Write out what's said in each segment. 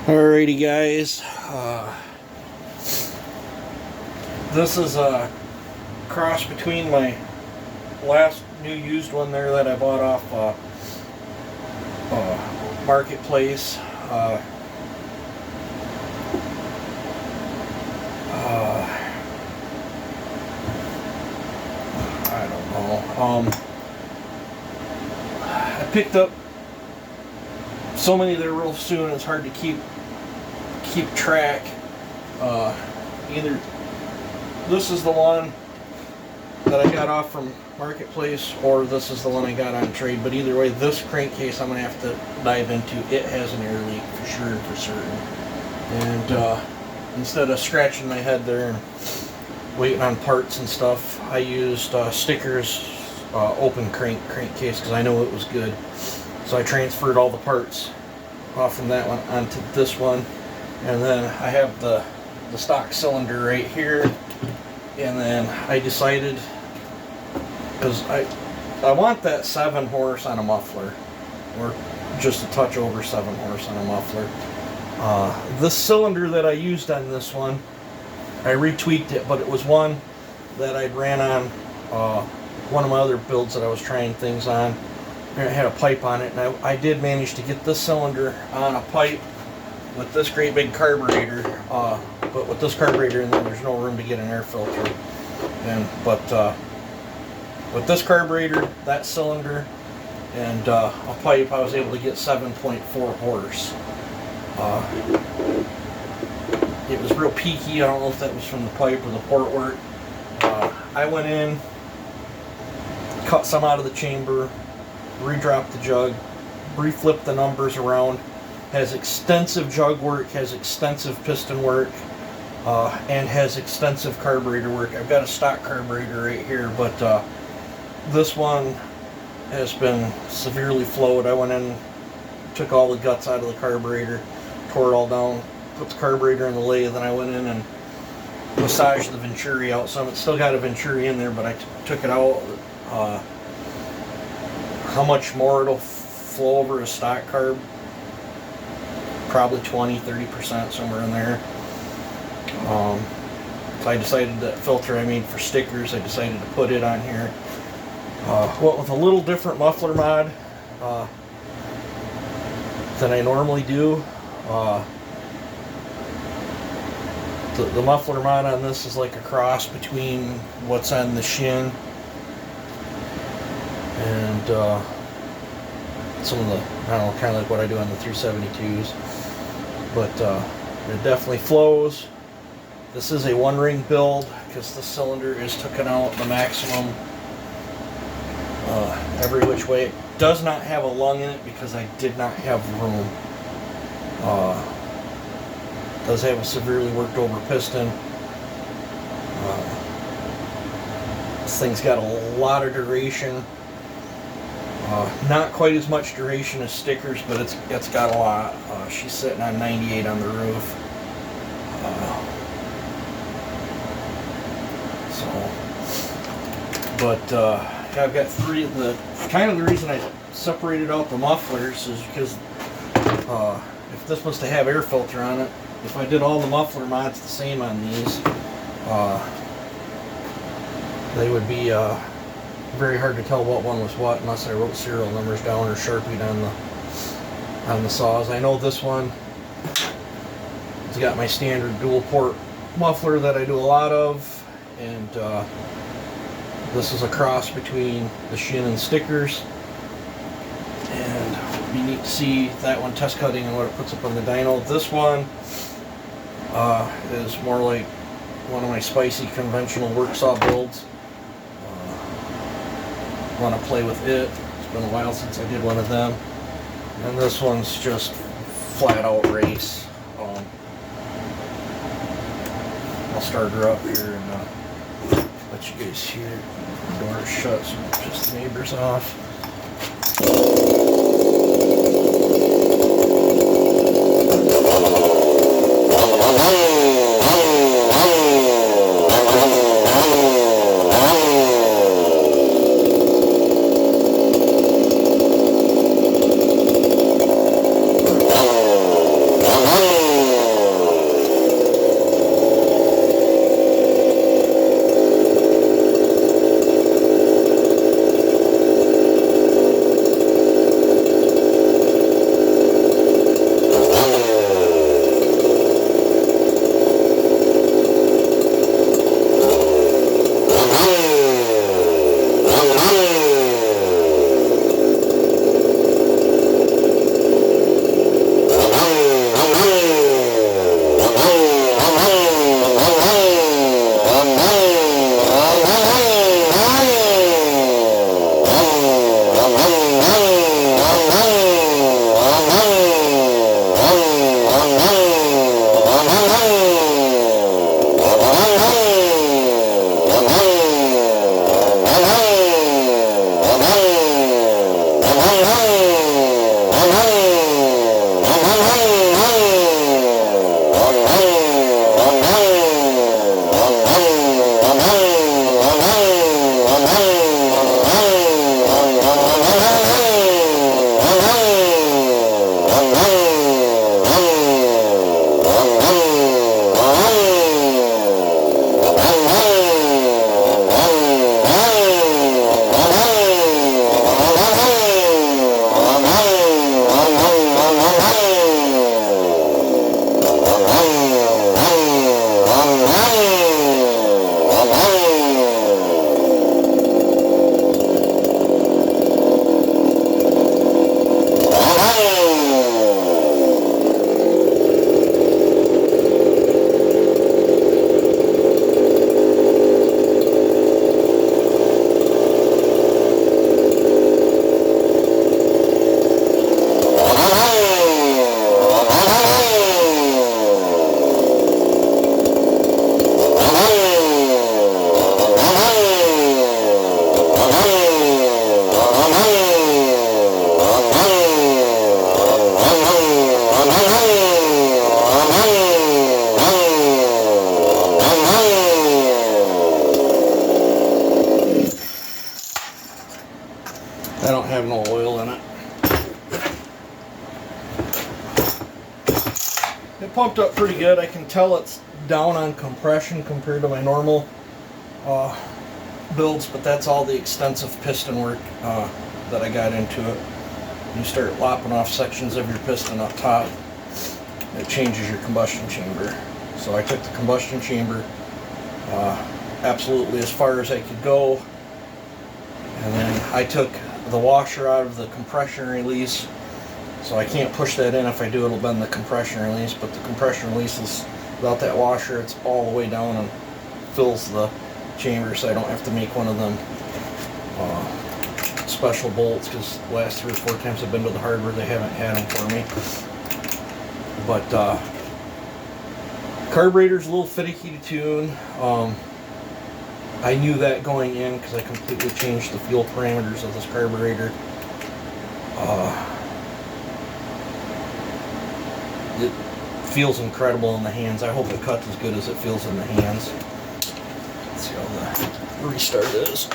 Alrighty guys, this is a cross between my last new used one there that I bought off Marketplace. I don't know. I picked up so many there real soon it's hard to keep track. Either this is the one that I got off from Marketplace or this is the one I got on trade, but either way this crankcase I'm going to have to dive into. It has an air leak for sure and for certain, and instead of scratching my head there and waiting on parts and stuff, I used stickers, open crankcase because I know it was good. So I transferred all the parts off from that one onto this one, and then I have the stock cylinder right here. And then I decided, because I want that 7 horse on a muffler, or just a touch over 7 horse on a muffler. This cylinder that I used on this one, I retweaked it, but it was one that I ran on one of my other builds that I was trying things on. And it had a pipe on it, and I did manage to get this cylinder on a pipe with this great big carburetor, but with this carburetor in there, there's no room to get an air filter. But with this carburetor, that cylinder, and a pipe, I was able to get 7.4 horse. It was real peaky. I don't know if that was from the pipe or the port work. I went in, cut some out of the chamber, redropped the jug, reflipped the numbers around. Has extensive jug work, has extensive piston work, and has extensive carburetor work. I've got a stock carburetor right here, but this one has been severely flowed. I went in, took all the guts out of the carburetor, tore it all down, put the carburetor in the lathe, then I went in and massaged the venturi out. So it's still got a venturi in there, but I took it out. How much more it'll flow over a stock carb? Probably 20-30%, somewhere in there. So I decided that filter I made for stickers, I decided to put it on here. What with a little different muffler mod than I normally do. The muffler mod on this is like a cross between what's on the shin and some of the, I don't know, kind of like what I do on the 372s. But it definitely flows. This is a 1-ring build because the cylinder is taken out the maximum every which way. It does not have a lung in it because I did not have room. It does have a severely worked over piston. This thing's got a lot of duration. Not quite as much duration as stickers, but it's got a lot. She's sitting on 98 on the roof. I've got 3 of the. Kind of the reason I separated out the mufflers is because if this was to have air filter on it, if I did all the muffler mods the same on these, they would be very hard to tell what one was what unless I wrote serial numbers down or sharpied on the saws. I know this one has got my standard dual port muffler that I do a lot of, and this is a cross between the shin and stickers, and it'd be neat to see that one test cutting and what it puts up on the dyno. This one is more like one of my spicy conventional work saw builds. Want to play with it. It's been a while since I did one of them. And this one's just flat out race. I'll start her up here and let you guys hear it. The door is shut, so just the neighbors off. pumped up pretty good. I can tell it's down on compression compared to my normal builds, but that's all the extensive piston work that I got into it. You start lopping off sections of your piston up top, it changes your combustion chamber. So I took the combustion chamber absolutely as far as I could go, and then I took the washer out of the compression release. So I can't push that in. If I do, it'll bend the compression release, but the compression release is, without that washer, it's all the way down and fills the chamber, so I don't have to make one of them special bolts, because the last 3 or 4 times I've been to the hardware, they haven't had them for me. But carburetor's a little finicky to tune. I knew that going in because I completely changed the fuel parameters of this carburetor. It feels incredible in the hands. I hope it cuts as good as it feels in the hands. Let's see how the restart is.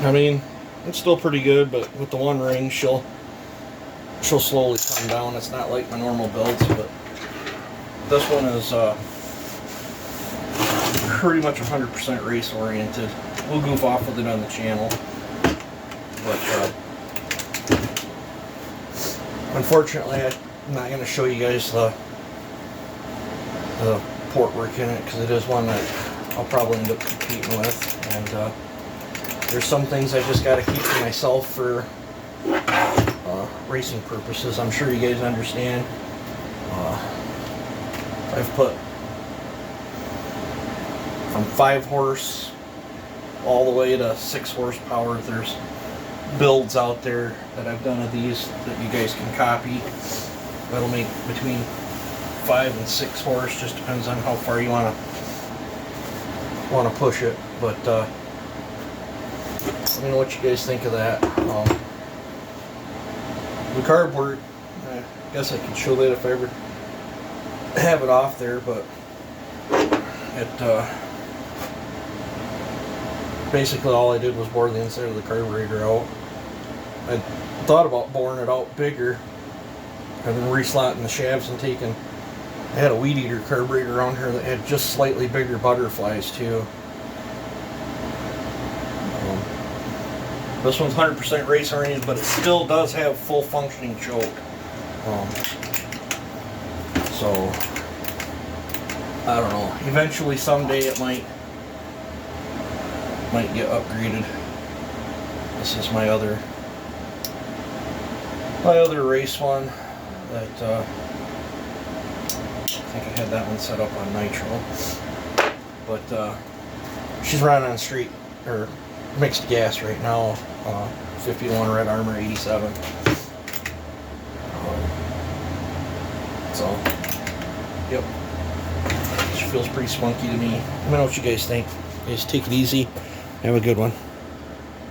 I mean, it's still pretty good, but with the one ring, she'll slowly come down. It's not like my normal builds, but this one is pretty much 100% race oriented. We'll goof off with it on the channel, but unfortunately I'm not going to show you guys the port work in it, because it is one that I'll probably end up competing with, and there's some things I just got to keep to myself for racing purposes. I'm sure you guys understand. I've put from 5 horse all the way to 6 horsepower. There's builds out there that I've done of these that you guys can copy. That'll make between 5 and 6 horse. Just depends on how far you want to push it. But let me know what you guys think of that. The carb work, I guess I could show that if I ever have it off there, but it basically all I did was bore the inside of the carburetor out. I thought about boring it out bigger and then reslotting the shafts and taking, I had a weed eater carburetor on here that had just slightly bigger butterflies too. This one's 100% race oriented, but it still does have full functioning choke. So I don't know. Eventually, someday, it might get upgraded. This is my other race one that I think I had that one set up on nitro, but she's running on street or mixed gas right now. 51 Red Armor 87. So, yep. She feels pretty spunky to me. Let me know what you guys think. Just take it easy. Have a good one.